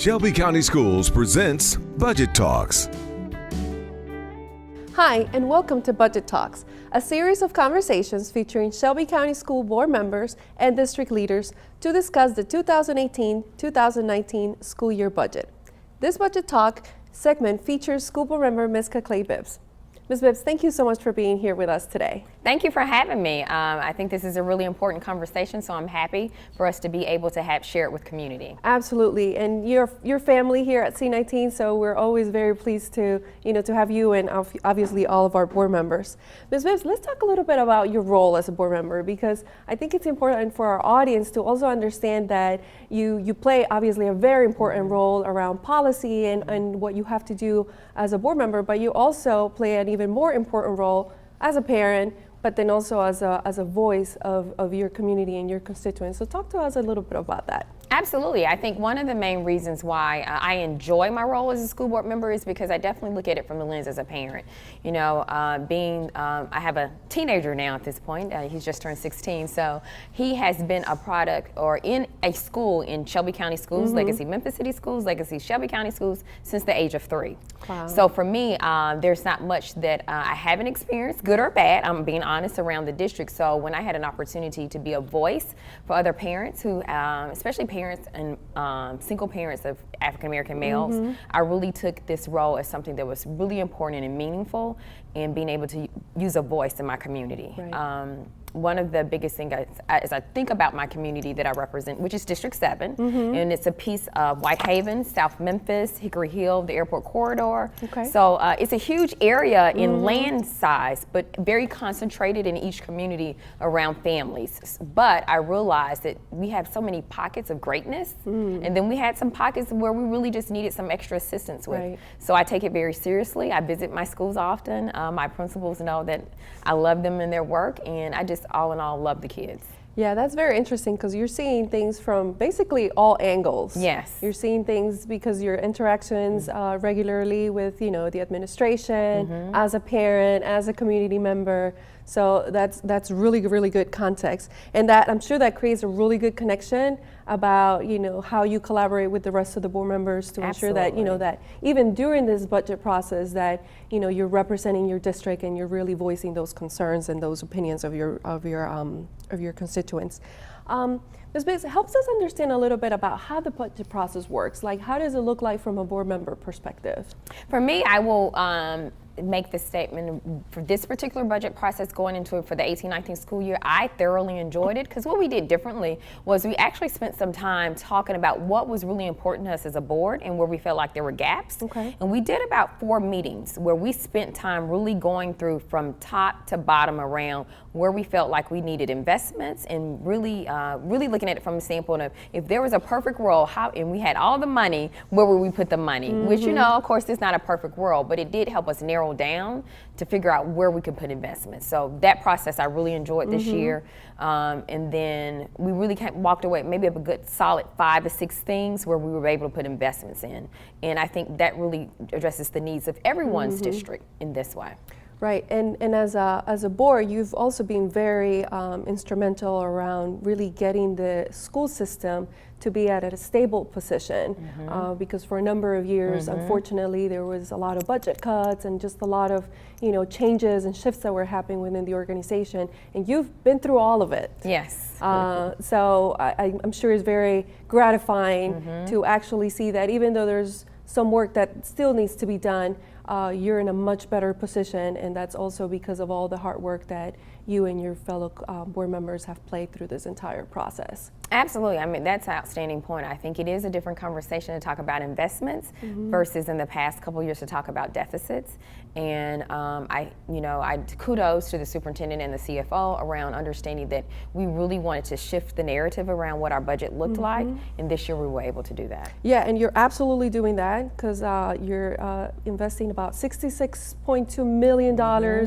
Shelby County Schools presents Budget Talks. Hi, and welcome to Budget Talks, a series of conversations featuring Shelby County School Board members and district leaders to discuss the 2018-2019 school year budget. This Budget Talk segment features School Board member Miska Clay Bibbs. Ms. Bibbs, thank you so much for being here with us today. Thank you for having me. I think this is a really important conversation, so I'm happy for us to be able to share it with community. Absolutely, and your family here at C19, so we're always very pleased to have you and obviously all of our board members. Ms. Bibbs, let's talk a little bit about your role as a board member, because I think it's important for our audience to also understand that you play obviously a very important role around policy and what you have to do as a board member, but you also play an even more important role as a parent, but then also as a voice of your community and your constituents. So talk to us a little bit about that. Absolutely. I think one of the main reasons why I enjoy my role as a school board member is because I definitely look at it from the lens as a parent. I have a teenager now at this point. He's just turned 16. So he has been a product or in a school in Shelby County Schools, Legacy Memphis City Schools, Legacy Shelby County Schools since the age of 3. Wow. So for me, there's not much that I haven't experienced, good or bad. I'm being honest around the district. So when I had an opportunity to be a voice for other parents who, especially parents and single parents of African American males, I really took this role as something that was really important and meaningful in being able to use a voice in my community. Right. One of the biggest things as I think about my community that I represent, which is District 7, and it's a piece of Whitehaven, South Memphis, Hickory Hill, the airport corridor. Okay. So it's a huge area in land size, but very concentrated in each community around families. But I realized that we have so many pockets of greatness, and then we had some pockets where we really just needed some extra assistance with. Right. So I take it very seriously. I visit my schools often. My principals know that I love them and their work, and I just all in all love the kids. Yeah, that's very interesting because you're seeing things from basically all angles. Yes. You're seeing things because your interactions regularly with, the administration, as a parent, as a community member. So that's really, really good context. And that I'm sure that creates a really good connection about, how you collaborate with the rest of the board members to ensure that, that even during this budget process that, you're representing your district and you're really voicing those concerns and those opinions of your constituents. Ms. Biggs, helps us understand a little bit about how the budget process works. Like, how does it look like from a board member perspective? For me, I will make the statement for this particular budget process going into it for the 18-19 school year. I thoroughly enjoyed it because what we did differently was we actually spent some time talking about what was really important to us as a board and where we felt like there were gaps. Okay. And we did about 4 meetings where we spent time really going through from top to bottom around where we felt like we needed investments and really looking at it from the standpoint of if there was a perfect world, and we had all the money, where would we put the money? Which, of course, it's not a perfect world, but it did help us narrow down to figure out where we could put investments. So that process I really enjoyed this year. And then we really walked away maybe of a good solid 5 to 6 things where we were able to put investments in. And I think that really addresses the needs of everyone's district in this way. Right, and as a board, you've also been very instrumental around really getting the school system to be at a stable position, because for a number of years, unfortunately, there was a lot of budget cuts and just a lot of changes and shifts that were happening within the organization, and you've been through all of it. Yes. So I'm sure it's very gratifying to actually see that even though there's some work that still needs to be done, you're in a much better position, and that's also because of all the hard work that you and your fellow board members have played through this entire process. Absolutely. I mean, that's an outstanding point. I think it is a different conversation to talk about investments versus in the past couple of years to talk about deficits. And I kudos to the superintendent and the CFO around understanding that we really wanted to shift the narrative around what our budget looked like, and this year we were able to do that. Yeah, and you're absolutely doing that because you're investing about $66.2 million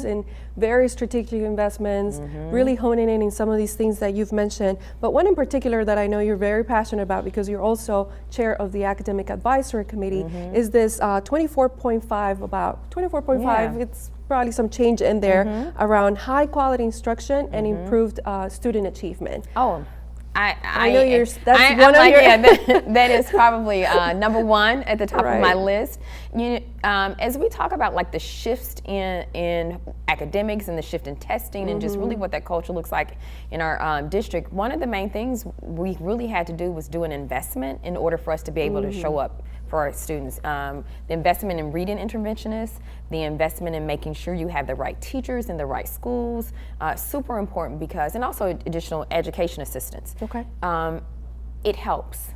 in very strategic investments, really honing in some of these things that you've mentioned. But one in particular that I know you're very passionate about, because you're also chair of the Academic Advisory Committee, is this 24.5, it's probably some change in there around high quality instruction and improved student achievement. Oh, I know you're. That's I'm one of like, your. yeah, that is probably number one at the top of my list. As we talk about like the shifts in academics and the shift in testing and just really what that culture looks like in our district, one of the main things we really had to do was do an investment in order for us to be able to show up for our students. The investment in reading interventionists, the investment in making sure you have the right teachers in the right schools, super important because, and also additional education assistance. Okay. It helps.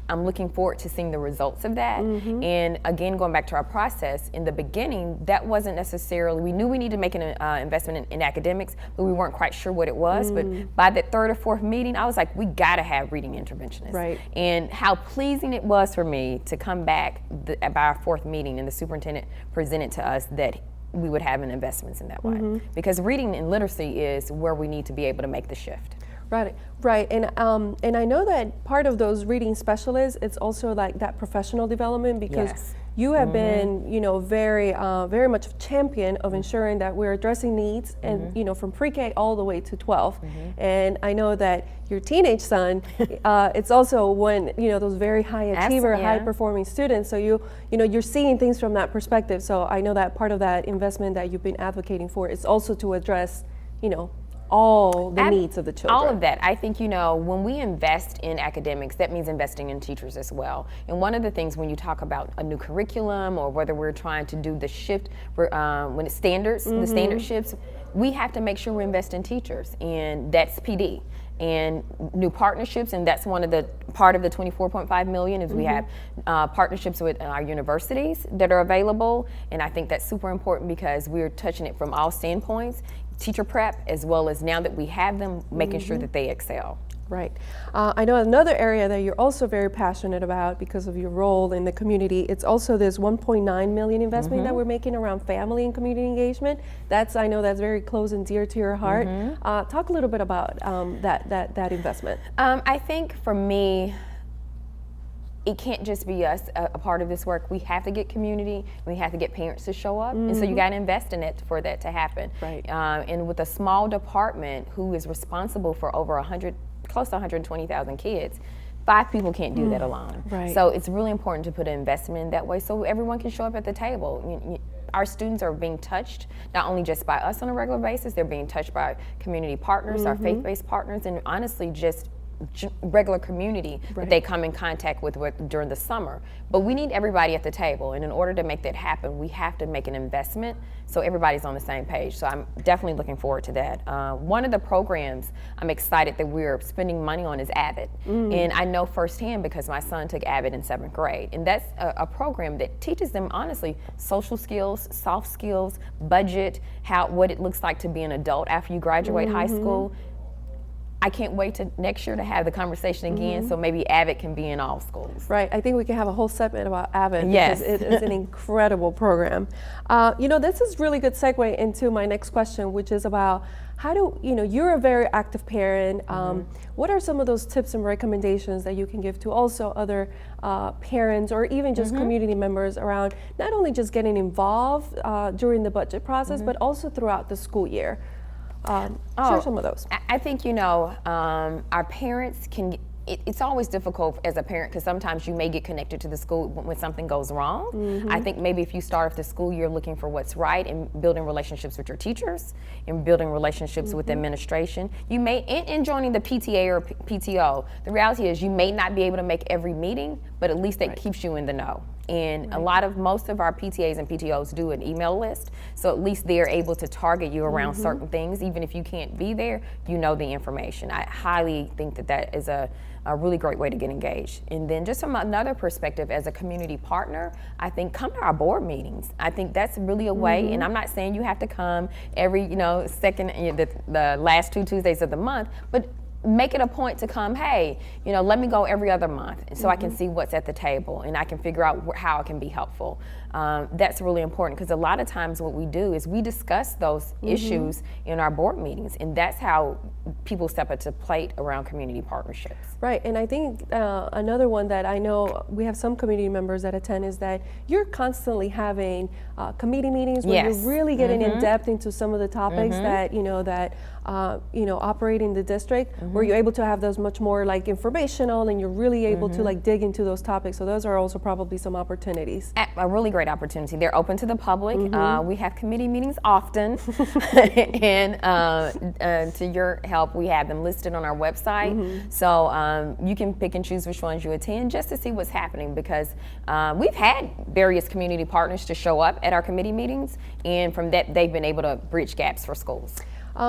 I'm looking forward to seeing the results of that. And again, going back to our process, in the beginning, that wasn't necessarily, we knew we needed to make an investment in academics, but we weren't quite sure what it was. But by that third or fourth meeting, I was like, we gotta have reading interventionists. Right. And how pleasing it was for me to come back by our fourth meeting and the superintendent presented to us that we would have an investments in that way. Because reading and literacy is where we need to be able to make the shift. Right, and I know that part of those reading specialists, it's also like that professional development because you have been, very much a champion of ensuring that we're addressing needs, and from pre-K all the way to 12. And I know that your teenage son, it's also one, those very high achiever, high performing students. So you're seeing things from that perspective. So I know that part of that investment that you've been advocating for is also to address, all the needs of the children. All of that. I think, when we invest in academics, that means investing in teachers as well. And one of the things when you talk about a new curriculum or whether we're trying to do the shift, when it's standards, the standard shifts, we have to make sure we invest in teachers, and that's PD. And new partnerships, and that's one of the part of the $24.5 million is we have partnerships with our universities that are available, and I think that's super important because we're touching it from all standpoints, teacher prep as well as now that we have them, making sure that they excel. Right. I know another area that you're also very passionate about because of your role in the community, it's also this $1.9 million investment that we're making around family and community engagement. I know that's very close and dear to your heart. Talk a little bit about that investment. I think for me, it can't just be us a part of this work. We have to get community, we have to get parents to show up, and so you got to invest in it for that to happen. Right. And with a small department who is responsible for over close to 120,000 kids, 5 people can't do that alone. Right. So it's really important to put an investment in that way so everyone can show up at the table. Our students are being touched not only just by us on a regular basis, they're being touched by community partners, our faith-based partners, and honestly just regular community that they come in contact with during the summer. But we need everybody at the table, and in order to make that happen, we have to make an investment so everybody's on the same page. So I'm definitely looking forward to that. One of the programs I'm excited that we're spending money on is AVID. And I know firsthand because my son took AVID in 7th grade. And that's a program that teaches them, honestly, social skills, soft skills, budget, what it looks like to be an adult after you graduate high school. I can't wait to next year to have the conversation again, so maybe AVID can be in all schools. Right, I think we can have a whole segment about AVID Yes. because it is an incredible program. This is really good segue into my next question, which is about you're a very active parent. What are some of those tips and recommendations that you can give to also other parents or even just community members around not only just getting involved during the budget process, but also throughout the school year? Share some of those. I think, our parents can, it's always difficult as a parent because sometimes you may get connected to the school when something goes wrong. I think maybe if you start off the school year looking for what's right and building relationships with your teachers and building relationships with the administration, you may, and joining the PTA or PTO, the reality is you may not be able to make every meeting, but at least that keeps you in the know. And most of our PTAs and PTOs do an email list, so at least they're able to target you around certain things. Even if you can't be there, you know the information. I highly think that is a really great way to get engaged. And then just from another perspective, as a community partner, I think come to our board meetings. I think that's really a way, and I'm not saying you have to come every, second, the last 2 Tuesdays of the month, but make it a point to come, hey, let me go every other month so I can see what's at the table and I can figure out how it can be helpful. That's really important because a lot of times what we do is we discuss those issues in our board meetings, and that's how people step up to plate around community partnerships. Right, and I think another one that I know we have some community members that attend is that you're constantly having committee meetings where you're really getting in depth into some of the topics that operate in the district. where you're able to have those much more like informational, and you're really able to like dig into those topics. So those are also probably some opportunities. A really great opportunity. They're open to the public. We have committee meetings often, and to your help, we have them listed on our website. So you can pick and choose which ones you attend just to see what's happening, because we've had various community partners to show up at our committee meetings, and from that they've been able to bridge gaps for schools.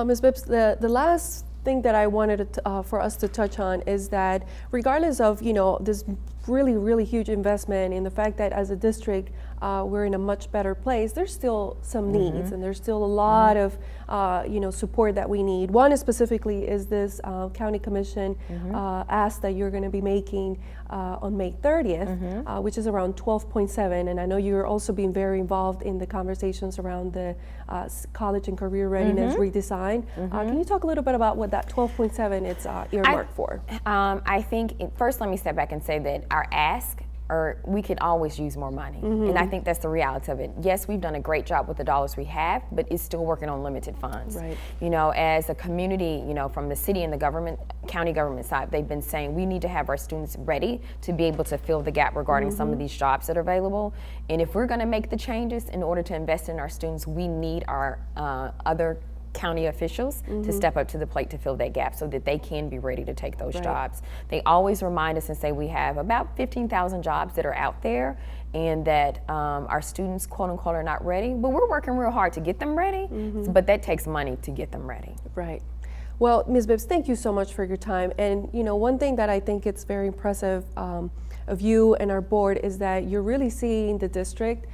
Ms. Bibbs, the last thing that I wanted to, for us to touch on is that regardless of this really huge investment in the fact that as a district we're in a much better place, there's still some needs, and there's still a lot of support that we need. One specifically is this county commission ask that you're going to be making on May 30th, which is around 12.7, and I know you're also being very involved in the conversations around the college and career readiness redesign. Can you talk a little bit about what that 12.7 is earmarked for? I think first let me step back and say that our ask, or we could always use more money, and I think that's the reality of it. Yes, we've done a great job with the dollars we have, but it's still working on limited funds. Right. As a community, from the city and the county government side, they've been saying we need to have our students ready to be able to fill the gap regarding some of these jobs that are available. And if we're going to make the changes in order to invest in our students, we need our other county officials to step up to the plate to fill that gap so that they can be ready to take those jobs. They always remind us and say we have about 15,000 jobs that are out there, and that our students, quote unquote, are not ready, but we're working real hard to get them ready, but that takes money to get them ready. Right. Well, Ms. Bibbs, thank you so much for your time. And one thing that I think it's very impressive of you and our board is that you're really seeing the district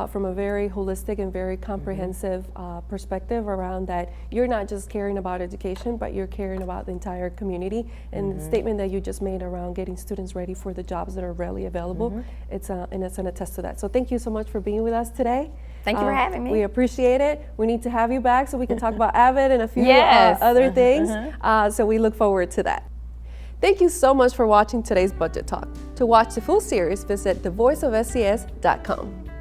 from a very holistic and very comprehensive perspective around that. You're not just caring about education, but you're caring about the entire community. And the statement that you just made around getting students ready for the jobs that are readily available, it's an attest to that. So thank you so much for being with us today. Thank you for having me. We appreciate it. We need to have you back so we can talk about AVID and a few other things. So we look forward to that. Thank you so much for watching today's Budget Talk. To watch the full series, visit thevoiceofscs.com.